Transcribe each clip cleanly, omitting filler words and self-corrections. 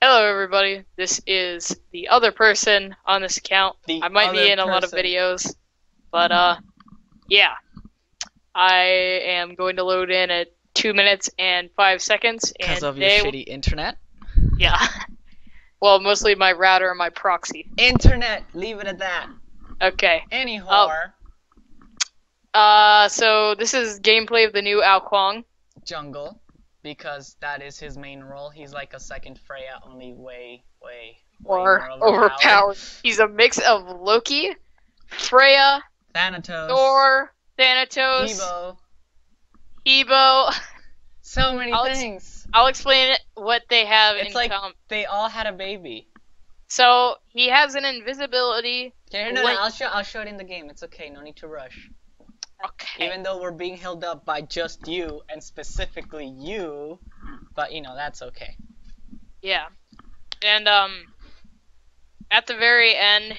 Hello, everybody. This is the other person on this account. The I might be other in a lot of person. videos, but yeah. I am going to load in at 2 minutes and 5 seconds, Because and of your today, shitty internet. yeah. Well, mostly my router and my proxy. Internet! Leave it at that. Okay. Anyhow, So this is gameplay of the new Kuang. Jungle. Because that is his main role. He's like a second Freya, only way Or more overpowered. He's a mix of Loki, Freya, Thanatos. Thor, Thanatos, Hebo. So many things. I'll explain what they have It's in like common. they all had a baby. So he has an invisibility. No, I'll show it in the game. It's okay. No need to rush. Okay. Even though we're being held up by just you, and specifically you, but you know, that's okay. Yeah. And at the very end,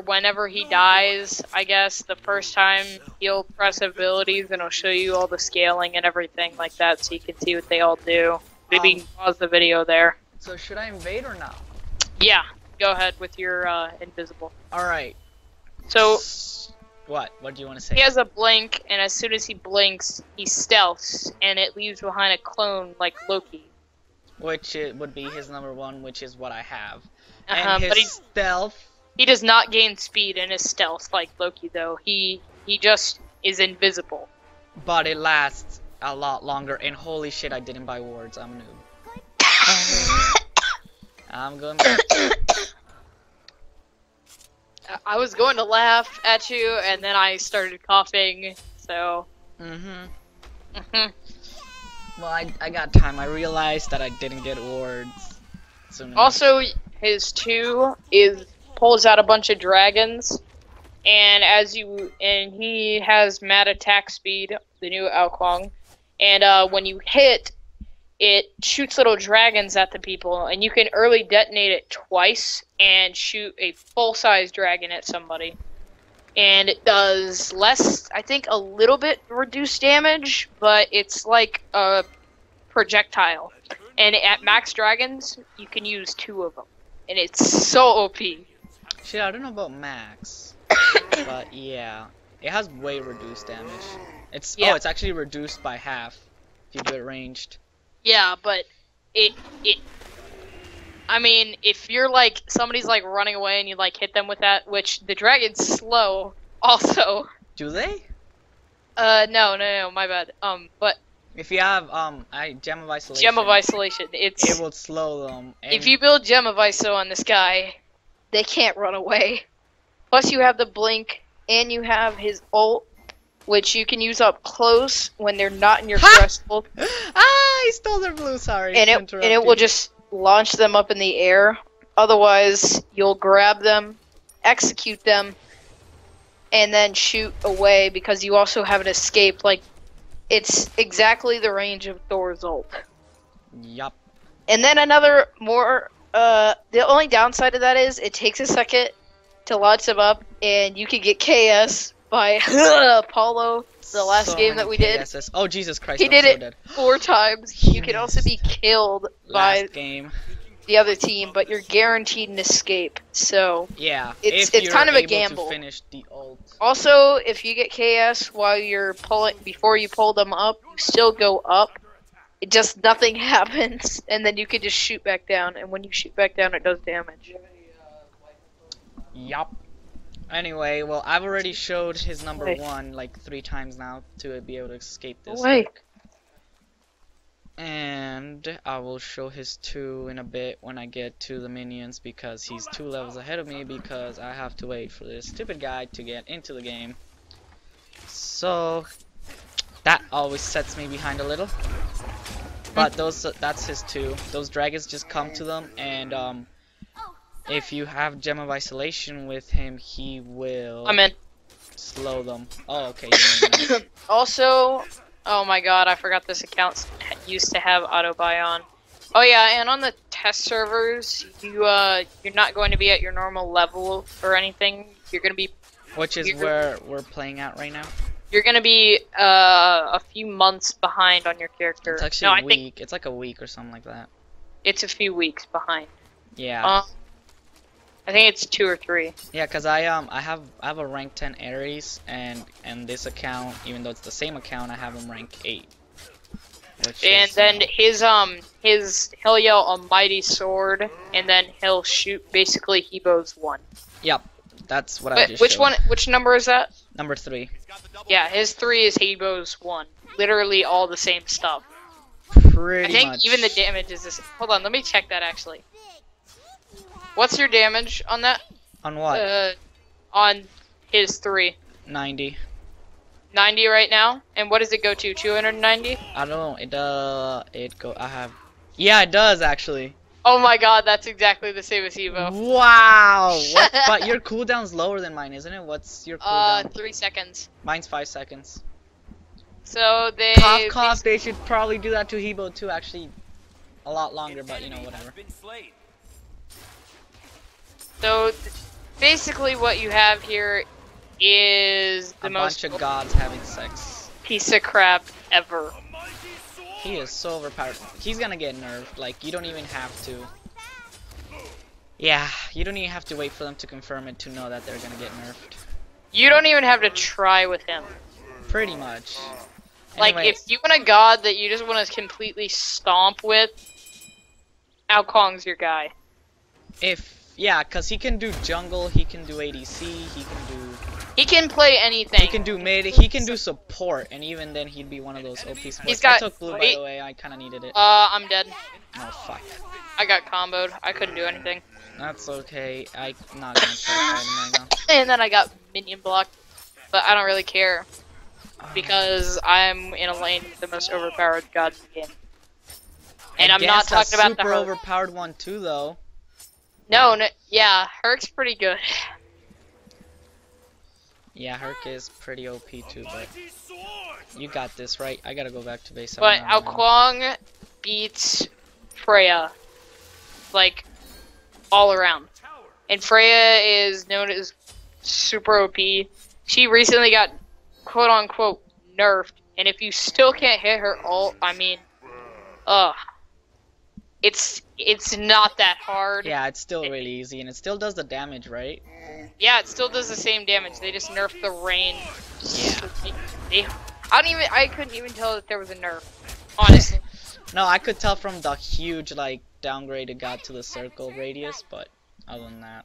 whenever he dies, I guess the first time he'll press abilities and it'll show you all the scaling and everything like that, so you can see what they all do. Maybe you can pause the video there. So should I invade or not? Yeah. Go ahead with your invisible. All right. So. What do you want to say? He has a blink, and as soon as he blinks, he stealths, and it leaves behind a clone like Loki. Which it would be his number one, which is what I have. And his stealth. He does not gain speed in his stealth like Loki, though. He just is invisible. But it lasts a lot longer, and holy shit, I didn't buy wards. I'm a noob. I'm going back. I was going to laugh at you, and then I started coughing, so... Well, I got time. I realized that I didn't get wards. Also, his 2 pulls out a bunch of dragons, and he has mad attack speed, the new Kuang, and when you hit, it shoots little dragons at the people, and you can early detonate it twice and shoot a full-size dragon at somebody. And it does less, I think a little bit reduced damage, but it's like a projectile. And at max dragons, you can use 2 of them. And it's so OP. Shit, I don't know about max. But yeah, it has way reduced damage. It's actually reduced by half if you do it ranged. Yeah, but I mean, if you're like, somebody's like running away and you like hit them with that, which the dragon's slow also. Do they? No, my bad. But if you have, Gem of Isolation. Gem of Isolation, it will slow them. If you build Gem of Iso on this guy, they can't run away. Plus you have the blink, and you have his ult, which you can use up close when they're not in your threshold. I stole their blue, sorry. And it will just launch them up in the air. Otherwise, you'll grab them, execute them, and then shoot away because you also have an escape. Like, it's exactly the range of Thor's ult. Yup. And then another the only downside of that is it takes a second to launch them up, and you can get KS by Apollo, the last game that we did. Oh, Jesus Christ, he did it 4 times. You can also be killed by the other team, but you're guaranteed an escape. So yeah, it's kind of a gamble. To finish the ult. Also, if you get KS while you're before you pull them up, you still go up. It just nothing happens, and then you can just shoot back down. And when you shoot back down, it does damage. Yup. Anyway, well, I've already showed his number 1 like 3 times now to be able to escape this. And I will show his 2 in a bit when I get to the minions, because he's 2 levels ahead of me, because I have to wait for this stupid guy to get into the game. So that always sets me behind a little. But that's his 2. Those dragons just come to them, and if you have Gem of Isolation with him, he will slow them. Oh, okay. Also, oh my god, I forgot this account used to have auto buy on. Oh yeah, and on the test servers, you're not going to be at your normal level or anything. You're going to be... Which is where we're playing at right now? You're going to be a few months behind on your character. It's actually a week. It's like a week or something like that. It's a few weeks behind. Yeah. I think it's 2 or 3. Yeah, cause I have a rank 10 Ares, and this account, even though it's the same account, I have him rank 8. Which And is, then he'll yell a mighty sword, and then he'll shoot basically he bows 1. Yep, that's what I just Which showed. one? Which number is that? Number 3. Yeah, his 3 is he bows 1. Literally all the same stuff. Pretty I think much. even the damage is this. Hold on, let me check that actually. What's your damage on that? On what? On his 3. 90. 90 right now, and what does it go to? 290? I don't know. I have. Yeah, it does actually. Oh my god, that's exactly the same as Evo. Wow. What? But your cooldown's lower than mine, isn't it? What's your cooldown? 3 seconds. Mine's 5 seconds. So they. Cough. They should probably do that to Hebo too. Actually, a lot longer, but you know, whatever. So basically, what you have here is the most bunch of gods having sex. piece of crap ever. He is so overpowered. He's gonna get nerfed. Like, you don't even have to. Yeah, you don't even have to wait for them to confirm it to know that they're gonna get nerfed. You don't even have to try with him. Pretty much. Like, Anyway, if you want a god that you just want to completely stomp with, Ao Kuang's your guy. yeah, cause he can do jungle, he can do ADC, He can play anything. he can do mid, he can do support, and even then he'd be one of those OP supports. He's got I took blue, by the way. I kind of needed it. I'm dead. Oh fuck. I got comboed. I couldn't do anything. That's okay. I'm not gonna try to fight him right now. And then I got minion blocked, but I don't really care because I'm in a lane with the most overpowered god in the game. And I'm not talking about the super Herc. overpowered one too, though. No, yeah, Herc's pretty good. Yeah, Herc is pretty OP too, but you got this, right? I gotta go back to base. But Ao Kuang beats Freya, like, all around. And Freya is known as super OP. She recently got quote-unquote nerfed, and if you still can't hit her ult, I mean, it's not that hard. Yeah, it's still really easy, and it still does the damage, right? Yeah, it still does the same damage. They just nerfed the range. Yeah. I couldn't even tell that there was a nerf, honestly. No, I could tell from the huge, like, downgrade it got to the circle radius, but other than that,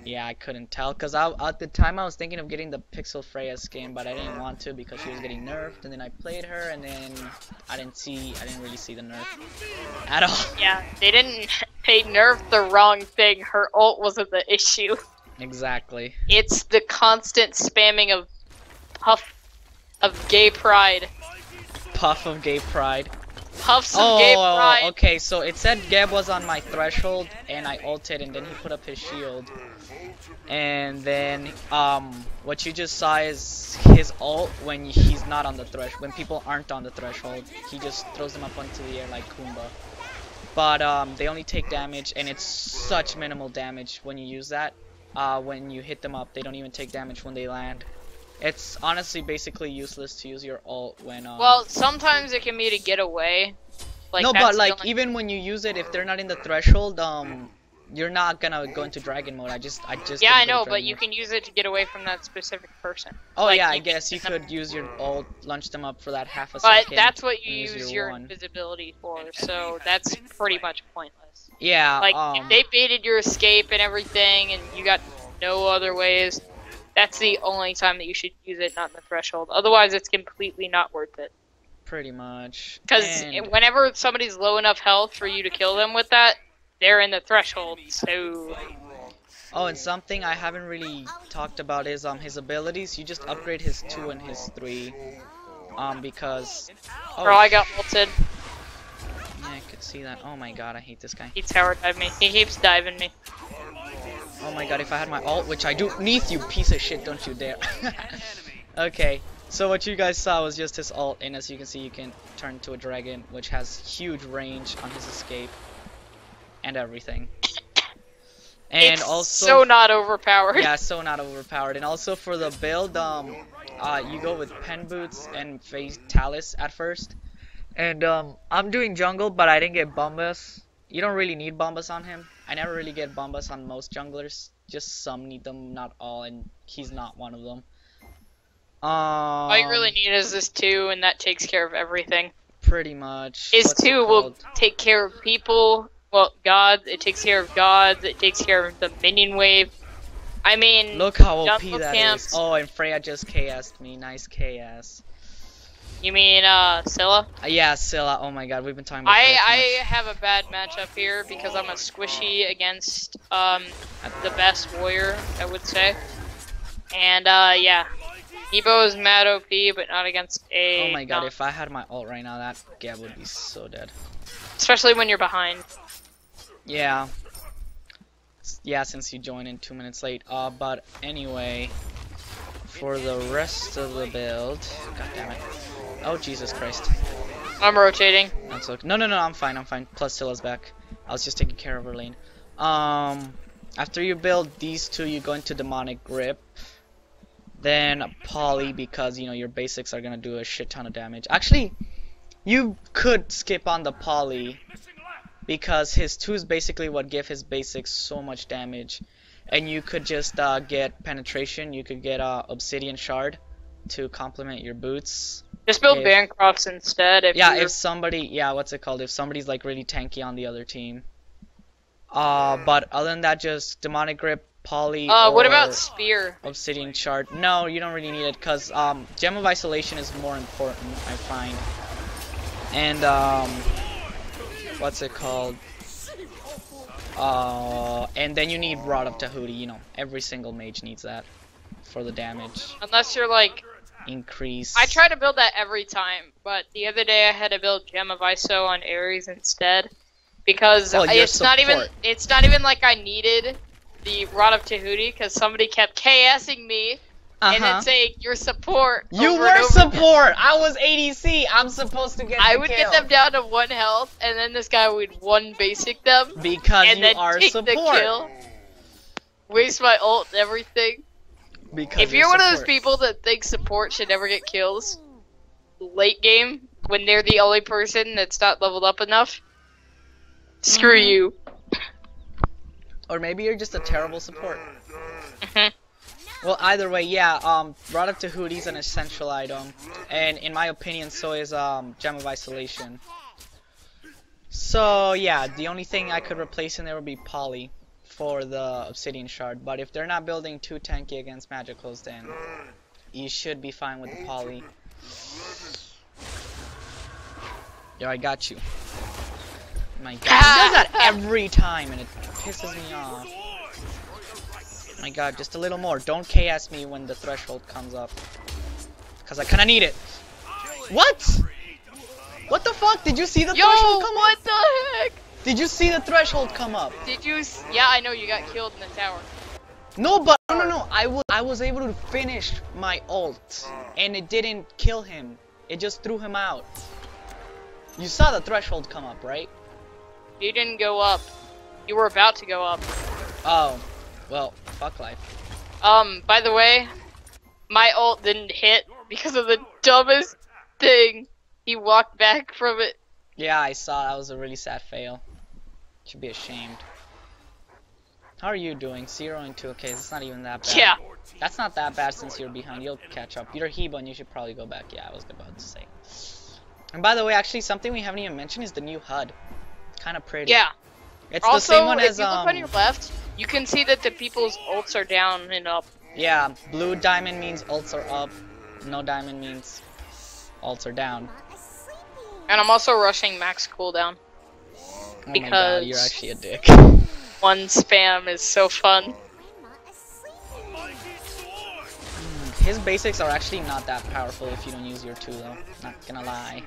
yeah, I couldn't tell. Cause at the time I was thinking of getting the Pixel Freya skin, but I didn't want to because she was getting nerfed, and then I played her, and then I didn't really see the nerf at all. Yeah, they nerfed the wrong thing. Her ult wasn't the issue. Exactly. It's the constant spamming of puff of gay pride. Puff of gay pride. Puffs of gay pride. Okay, so it said Geb was on my threshold, and I ulted, and then he put up his shield. And then, what you just saw is his ult when he's not on the threshold, when people aren't on the threshold. He just throws them up onto the air like Kumba. But, they only take damage, and it's such minimal damage when you use that. When you hit them up, they don't even take damage when they land. It's honestly basically useless to use your ult when, Well, sometimes it can be to get away. Like, no, that's but the like only... even when you use it, if they're not in the threshold, you're not gonna go into dragon mode. I just. Yeah, I know, but you can use it to get away from that specific person. Oh like, yeah, I guess you could use your ult, launch them up for that half a but second. But that's what you use use your one. invisibility for, so that's pretty much pointless. Yeah. Like if they baited your escape and everything, and you got no other ways, that's the only time that you should use it, not in the threshold. Otherwise, it's completely not worth it. Pretty much. Because whenever somebody's low enough health for you to kill them with that, they're in the threshold, so... Oh, and something I haven't really talked about is his abilities. You just upgrade his 2 and his 3. Because... Oh, Bro, I got ulted. Yeah, I could see that. Oh my god, I hate this guy. He tower dived me. He keeps diving me. Oh my god, if I had my ult, which I do... Neath, you piece of shit, don't you dare. Okay. So what you guys saw was just his ult, and as you can see, you can turn to a dragon, which has huge range on his escape and everything. And it's also, so not overpowered. Yeah, so not overpowered. And also for the build, you go with pen boots and phase talus at first, And I'm doing jungle, but I didn't get Bombas. You don't really need Bombas on him. I never really get Bombas on most junglers. Just some need them, not all, and he's not one of them. All you really need is this 2, and that takes care of everything. Pretty much. His 2 will take care of people. Well, gods. It takes care of gods. It takes care of the minion wave. I mean, look how OP jungle that camps. is. Oh, and Freya just KS'd me. Nice KS. You mean Scylla? Yeah, Scylla. Oh my God, we've been talking about. I have a bad matchup here because I'm a squishy against the best warrior, I would say. And yeah, Evo is mad OP, but not against a. Oh my God, if I had my ult right now, that Gab would be so dead. Especially when you're behind. Yeah. Yeah, since you joined in 2 minutes late. But anyway, for the rest of the build, God damn it. Oh Jesus Christ. I'm rotating. That's okay. No, I'm fine. Plus Scylla's back. I was just taking care of her lane. After you build these 2, you go into Demonic Grip. Then Poly, because you know your basics are gonna do a shit ton of damage. Actually, you could skip on the Poly because his 2 is basically what give his basics so much damage. And you could just get penetration. You could get Obsidian Shard to complement your boots. Just build Bancrofts instead. If somebody, what's it called? If somebody's like really tanky on the other team. But other than that, just Demonic Grip, Poly. What about Spear? Obsidian Shard. No, you don't really need it because Gem of Isolation is more important, I find. And what's it called? And then you need Rod of Tahuti. You know, every single mage needs that for the damage. Unless you're like. Increase. I try to build that every time, but the other day I had to build Gem of Iso on Ares instead because it's not even like I needed the Rod of Tahuti because somebody kept KSing me and then saying your support. You were support. I was ADC. I'm supposed to get. I would get them down to 1 health, and then this guy would 1 basic them because and you then are take support. The kill, waste my ult and everything. Because if you're one of those people that thinks support should never get kills late game when they're the only person that's not leveled up enough, screw you. Or maybe you're just a terrible support. Well, either way, yeah, Rod of Tahuti is an essential item, and in my opinion, so is Gem of Isolation. So yeah, the only thing I could replace in there would be Poly for the Obsidian Shard, but if they're not building too tanky against magicals, then you should be fine with the Poly. Yo, I got you. My God, he does that every time, and it pisses me off. My God, just a little more. Don't KS me when the threshold comes up, because I kind of need it. What? What the fuck? Did you see the threshold come up? What the heck? Did you see the threshold come up? Did you? Yeah, I know you got killed in the tower. No, but no. I was able to finish my ult, and it didn't kill him. It just threw him out. You saw the threshold come up, right? You didn't go up. You were about to go up. Oh, well, fuck life. By the way, my ult didn't hit because of the dumbest thing. He walked back from it. Yeah, I saw. That was a really sad fail. Should be ashamed. How are you doing? 0 and 2. Okay, it's not even that bad. Yeah. That's not that bad since you're behind. You'll catch up. You're Heba and you should probably go back. Yeah, I was about to say. And by the way, actually, something we haven't even mentioned is the new HUD. Kind of pretty. Yeah. It's also, the same one if as you look on your left, you can see that the people's ults are down and up. Yeah, blue diamond means ults are up. No diamond means ults are down. And I'm also rushing max cooldown. Oh my God, you're actually a dick. One spam is so fun. His basics are actually not that powerful if you don't use your 2 though. Not gonna lie.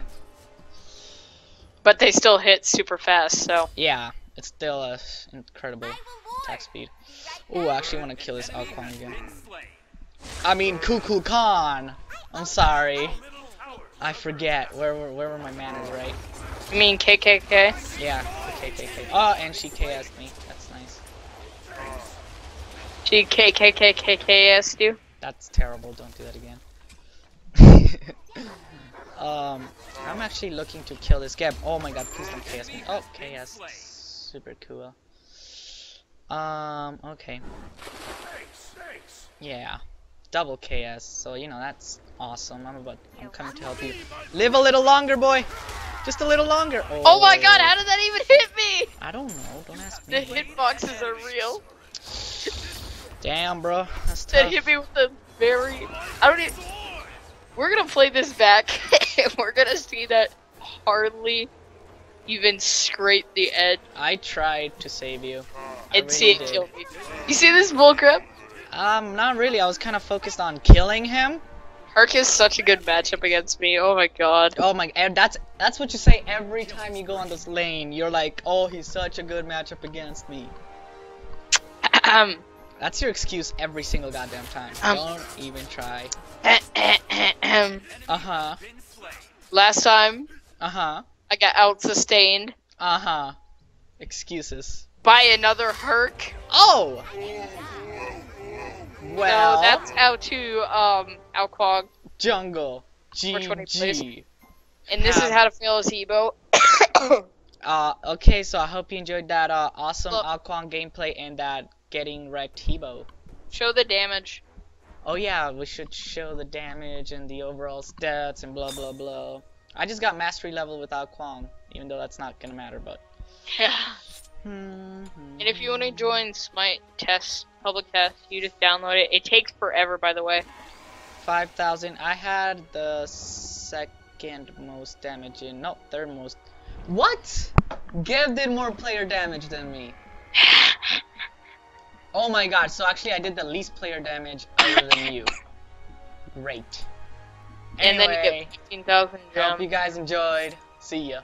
But they still hit super fast, so. Yeah, it's still a incredible attack speed. Ooh, I actually want to kill this Kuang again. I mean, Kuku Khan! I'm sorry. I forget. Where were my manners, right? You mean KKK? Yeah, the KKK. Oh, and she KS'd me. That's nice. She KKKKKS'd you? That's terrible. Don't do that again. I'm actually looking to kill this Geb. Oh my god, please don't KS me. Oh, KS. Super cool. Okay. Yeah. Double KS, so you know that's awesome. I'm coming to help you. Live a little longer, boy. Just a little longer. Oh my god, how did that even hit me? I don't know. Don't ask The me. hitboxes are real. Damn, bro. That's That tough. hit me with the very. I don't even. We're gonna play this back, and we're gonna see that hardly even scrape the edge I tried to save you. and I see really it did. kill me. You see this bullcrap? Not really. I was kind of focused on killing him. Herc is such a good matchup against me. Oh my god. Oh my, and that's what you say every time you go on this lane. You're like, oh, he's such a good matchup against me. That's your excuse every single goddamn time. Don't even try. Uh-huh. Last time Uh-huh. I got out sustained Uh-huh. Excuses. by another Herc. Oh! Well, So that's how to Kuang. jungle. Which one he plays? GG. And this is how to fail a Zebo. Okay, so I hope you enjoyed that awesome Look. Alquan gameplay and that getting wrecked Hebo. Show the damage. Oh yeah, we should show the damage and the overall stats and blah blah blah. I just got mastery level without Kuang, even though that's not gonna matter, but. Yeah. And if you want to join Smite test, public test, you just download it. It takes forever, by the way. 5,000. I had the second most damage in. No, third most. What? Gev did more player damage than me. Oh my god, so actually I did the least player damage other than you. Great. And then you Anyway, get 15,000 hope gems. you guys enjoyed. See ya.